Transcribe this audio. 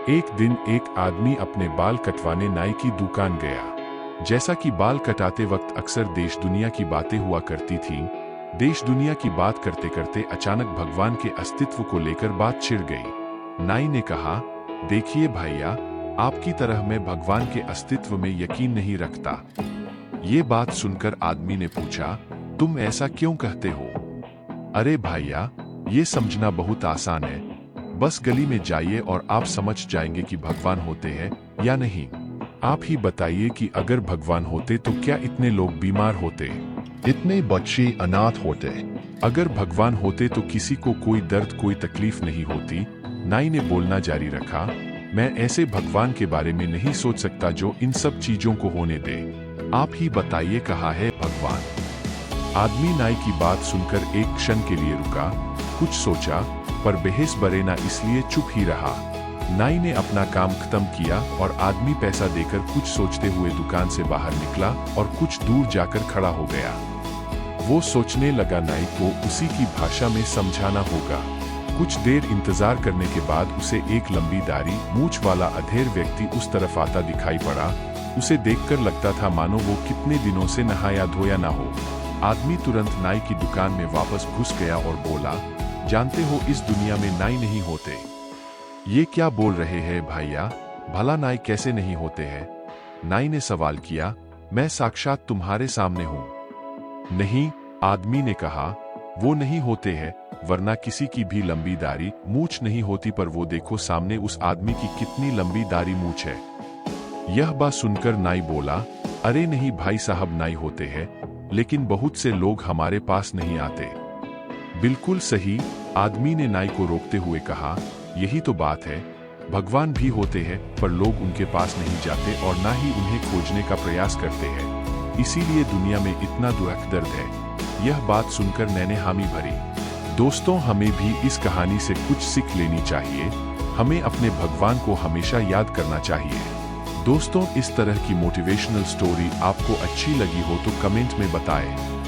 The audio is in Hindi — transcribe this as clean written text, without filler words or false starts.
एक दिन एक आदमी अपने बाल कटवाने नाई की दुकान गया। जैसा कि बाल कटाते वक्त अक्सर देश दुनिया की बातें हुआ करती थीं, देश दुनिया की बात करते करते अचानक भगवान के अस्तित्व को लेकर बात छिड़ गई। नाई ने कहा, देखिए भैया, आपकी तरह मैं भगवान के अस्तित्व में यकीन नहीं रखता। ये बात सुनकर आदमी ने पूछा, तुम ऐसा क्यों कहते हो? अरे भैया, ये समझना बहुत आसान है। बस गली में जाइए और आप समझ जाएंगे कि भगवान होते हैं या नहीं। आप ही बताइए कि अगर भगवान होते तो क्या इतने लोग बीमार होते, इतने बच्चे अनाथ होते? अगर भगवान होते तो किसी को कोई दर्द, कोई तकलीफ नहीं होती। नाई ने बोलना जारी रखा, मैं ऐसे भगवान के बारे में नहीं सोच सकता जो इन सब चीजों को होने दे। आप ही बताइए, कहाँ है भगवान? आदमी नाई की बात सुनकर एक क्षण के लिए रुका, कुछ सोचा, पर बहस बरे ना इसलिए चुप ही रहा। नाई ने अपना काम खत्म किया और आदमी पैसा देकर कुछ सोचते हुए दुकान से बाहर निकला और कुछ दूर जाकर खड़ा हो गया। वो सोचने लगा, नाई को उसी की भाषा में समझाना होगा। कुछ देर इंतजार करने के बाद उसे एक लंबी दाढ़ी मूंछ वाला अधेड़ व्यक्ति उस तरफ आता दिखाई पड़ा। उसे देखकर लगता था मानो वो कितने दिनों से नहाया धोया ना हो। आदमी तुरंत नाई की दुकान में वापस घुस गया और बोला, जानते हो इस दुनिया में नाई नहीं होते। ये क्या बोल रहे हैं भैया, भला नाई कैसे नहीं होते हैं? नाई ने सवाल किया, मैं साक्षात तुम्हारे सामने हूं। नहीं, आदमी ने कहा, वो नहीं होते हैं, वरना किसी की भी लंबी दाढ़ी मूंछ नहीं होती। पर वो देखो सामने उस आदमी की कितनी लंबी दाढ़ी मूंछ है। यह बात सुनकर नाई बोला, अरे नहीं भाई साहब, नाई होते हैं, लेकिन बहुत से लोग हमारे पास नहीं आते। बिल्कुल सही, आदमी ने नाई को रोकते हुए कहा, यही तो बात है। भगवान भी होते हैं, पर लोग उनके पास नहीं जाते और ना ही उन्हें खोजने का प्रयास करते हैं। इसीलिए दुनिया में इतना दुख दर्द है। यह बात सुनकर मैंने हामी भरी। दोस्तों, हमें भी इस कहानी से कुछ सीख लेनी चाहिए। हमें अपने भगवान को हमेशा याद करना चाहिए। दोस्तों, इस तरह की मोटिवेशनल स्टोरी आपको अच्छी लगी हो तो कमेंट में बताएं।